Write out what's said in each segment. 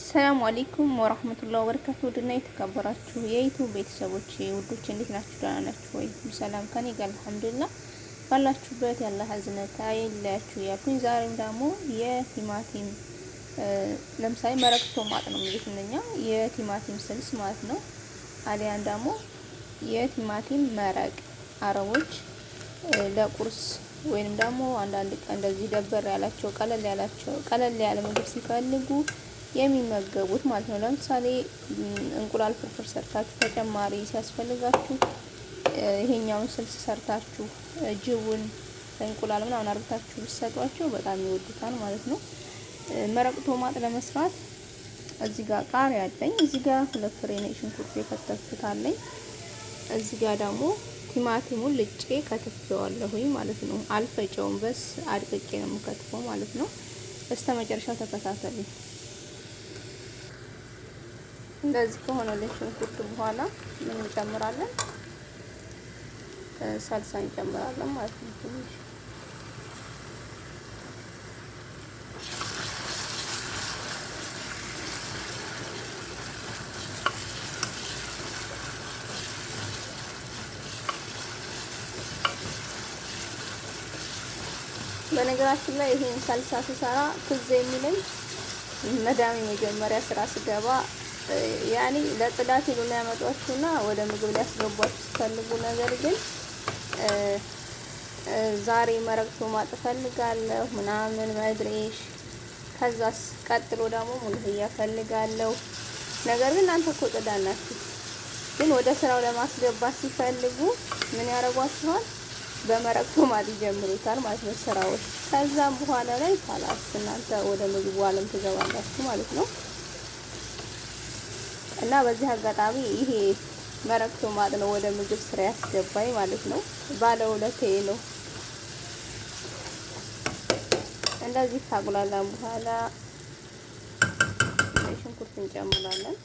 ሰላም አለይኩም ወራህመቱላሂ ወበረካቱ። ድና የተከበራችሁ የዩቲዩብ ቤተሰቦች ውዶች እንዴት ናችሁ? ደህና ናችሁ ወይ? ሰላም ከኔ ጋር አልሐምዱሊላህ። ባላችሁበት ያለ ሀዝነት አይለያችሁ ያልኩኝ። ዛሬም ደግሞ የቲማቲም ለምሳሌ መረቅ ቶማት ነው የሚሉት እነኛ የቲማቲም ስልስ ማለት ነው። አሊያን ደግሞ የቲማቲም መረቅ አረቦች ለቁርስ ወይንም ደግሞ አንዳንድ ቀን እንደዚህ ደበር ያላቸው ቀለል ያለ ምግብ ሲፈልጉ የሚመገቡት ማለት ነው። ለምሳሌ እንቁላል ፍርፍር ሰርታችሁ ተጨማሪ ሲያስፈልጋችሁ ይሄኛውን ስልስ ሰርታችሁ ጅቡን እንቁላል ምናምን አርግታችሁ ብትሰጧቸው በጣም ይወዱታል ማለት ነው። መረቅ ቶማት ለመስራት እዚህ ጋር ቃሪያ አለኝ። እዚህ ጋር 2 ፍሬ ነጭ ሽንኩርት የከተፍኩት አለኝ። እዚህ ጋር ደግሞ ቲማቲሙን ልጬ ከትፌዋለሁኝ ማለት ነው። አልፈጨውም፣ በስ አድቅቄ ነው የምከትፈው ማለት ነው። በስተመጨረሻው ተከታተሉ። እንደዚህ ከሆነልን ሽንኩርት በኋላ ምን እንጨምራለን? ሳልሳ እንጨምራለን ማለት ነው። ትንሽ በነገራችን ላይ ይሄን ሳልሳ ስሰራ ትዝ የሚለኝ መዳሜ መጀመሪያ ስራ ስገባ ያኔ ለጥዳት ይሉና ያመጧችሁና ወደ ምግብ ሊያስገቧችሁ ሲፈልጉ፣ ነገር ግን ዛሬ መረቅ ቶማት እፈልጋለሁ ምናምን መድሬሽ፣ ከዛስ ቀጥሎ ደግሞ ሙልህያ እፈልጋለሁ። ነገር ግን እናንተ እኮ ጥዳት ናችሁ። ግን ወደ ስራው ለማስገባት ሲፈልጉ ምን ያደርጓችኋል? በመረቅ ቶማት ይጀምሩታል ማለት ነው ስራዎች። ከዛም በኋላ ላይ ካላስ እናንተ ወደ ምግቡ ዓለም ትገባላችሁ ማለት ነው። እና በዚህ አጋጣሚ ይሄ መረቅ ቶማት ነው ወደ ምግብ ስራ ያስገባኝ ማለት ነው። ባለውለቴ ነው። እንደዚህ ካጉላላን በኋላ ሽንኩርት እንጨምራለን።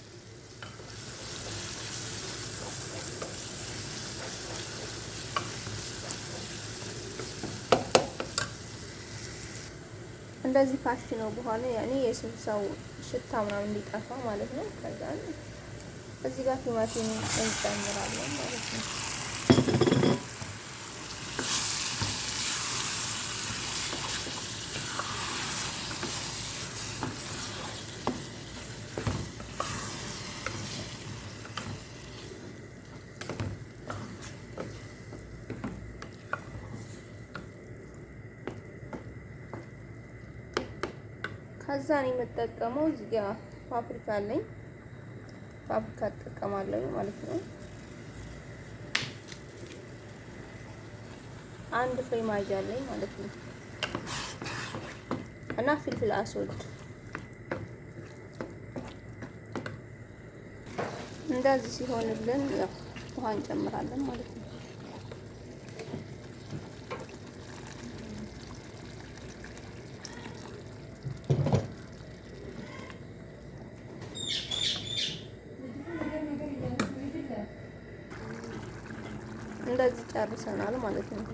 እንደዚህ ካሽ ነው በኋላ ያኔ የስልሳው ሽታ ምናምን እንዲጠፋ ማለት ነው። ከዛ እዚህ ጋር ቲማቲም እንጨምራለን ማለት ነው። ከዛ ነው የምጠቀመው። እዚህ ጋር ፓፕሪካ አለኝ። ፓፕሪካ እጠቀማለሁ ማለት ነው። 1 ፍሬ ማጅ አለኝ ማለት ነው። እና ፍልፍል አስወድ እንደዚህ ሲሆንልን ያው ውሃ እንጨምራለን ማለት ነው። እንደዚህ ጨርሰናል ማለት ነው።